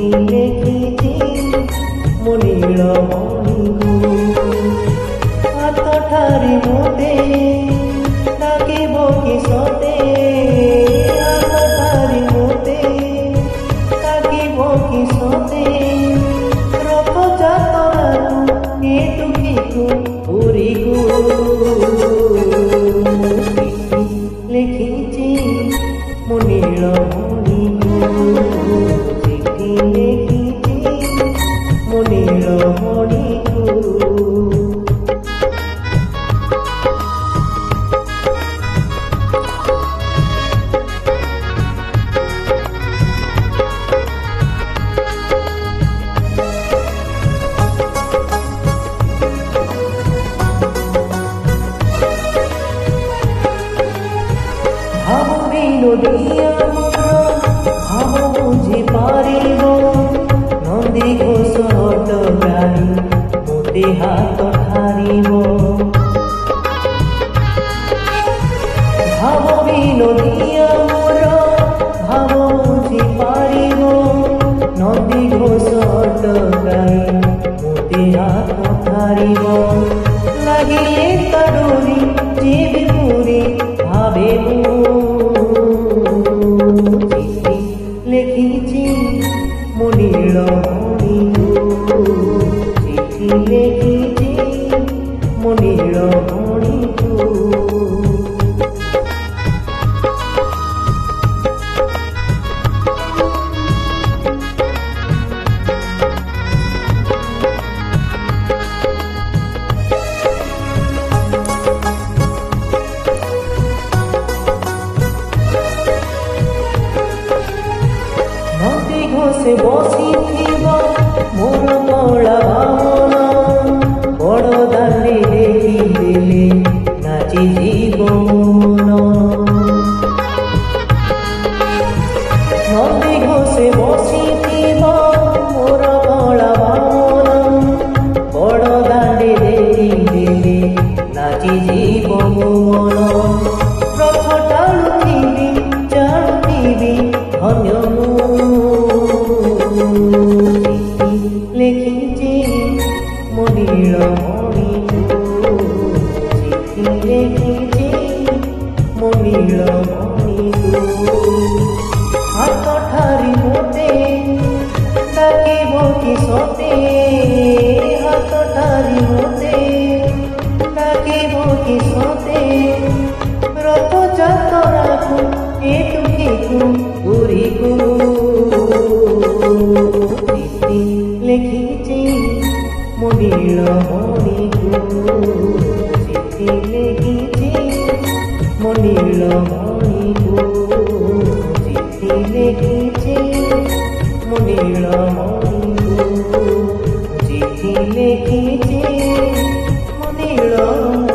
চিঠি লেখিছি ମୋ ନୀଳମଣିକୁ ହାତଠାରି ମୋତେ ଡାକିବ କି ସତେ ହାତଠାରି ମୋତେ ଡାକିବ କି ସତେ ରଥଯାତ୍ରାକୁ ଏ ଦୁଃଖୀକୁ ପୁରୀକୁ ଲେଖିଛି ମୋ ନୀଳମଣିକୁ ଚିଠି ଲେଖିଛି ମୋ ନୀଳମଣିକୁ ଭାବ ବିନୋଦିଆ ମୋର ଭାବ ବୁଝି ପାରିବ ନନ୍ଦୀ ଘୋଷ ଗାଇ ମୋତେ ହାତ ଠାରିବ ଭାବ ବିନୋଦିଆ ମୋର ଭାବ ବୁଝି ପାରିବ ନନ୍ଦୀ ଘୋଷ ଗାଇ ମୋତେ ହାତ ଠାରିବ ଲାଗିଲେ ତା ଡୋରି ଯିବି ପୁରୀ ଭାବେ ମୁଁ ଚିଠି ଲେଖିଛି ମୋ ନୀଳମଣିକୁ ଚିଠି ଲେଖିଛି ମୋ ନୀଳମଣିକୁ ନଦୀ ଘୋଷେ ବସିଥିବ ମୋର କଳା ଭାବନ ବଡ଼ ଦାଣ୍ଡେ ଦେଖିଦେଲେ ନାଚିଯିବ ମନ ନଦୀ ଘୋଷେ ବସିଥିବ ମୋର କଳା ଭାବନ ବଡ଼ ଦାଣ୍ଡେ ଦେଖିଦେଲେ ନାଚିଯିବ ମନ ରଥ ଟାଣୁଥିବି ଚାଣୁଥିବି ଧନ୍ୟ ଲେଖିଛି ମୋ ନୀଳମଣିକୁ ଚିଠି ଲେଖିଛି ମୋ ନୀଳମଣିକୁ ହାତଠାରି ମୋତେ ଡାକିବ କି ସତେ ହାତଠାରି ମୋତେ ଡାକିବ କି ସତେ ରଥଯାତ୍ରାକୁ ଏ ଦୁଃଖୀକୁ ପୁରୀକୁ ଚିଠି ଲେଖିଛି ମୋ ନୀଳମଣିକୁ ଚିଠି ଲେଖିଛି ମୋ ନୀଳମଣିକୁ ଚିଠି ଲେଖିଛି ମୋ ନୀଳମଣିକୁ ଚିଠି ଲେଖିଛି ମୋ ନୀଳମଣିକୁ।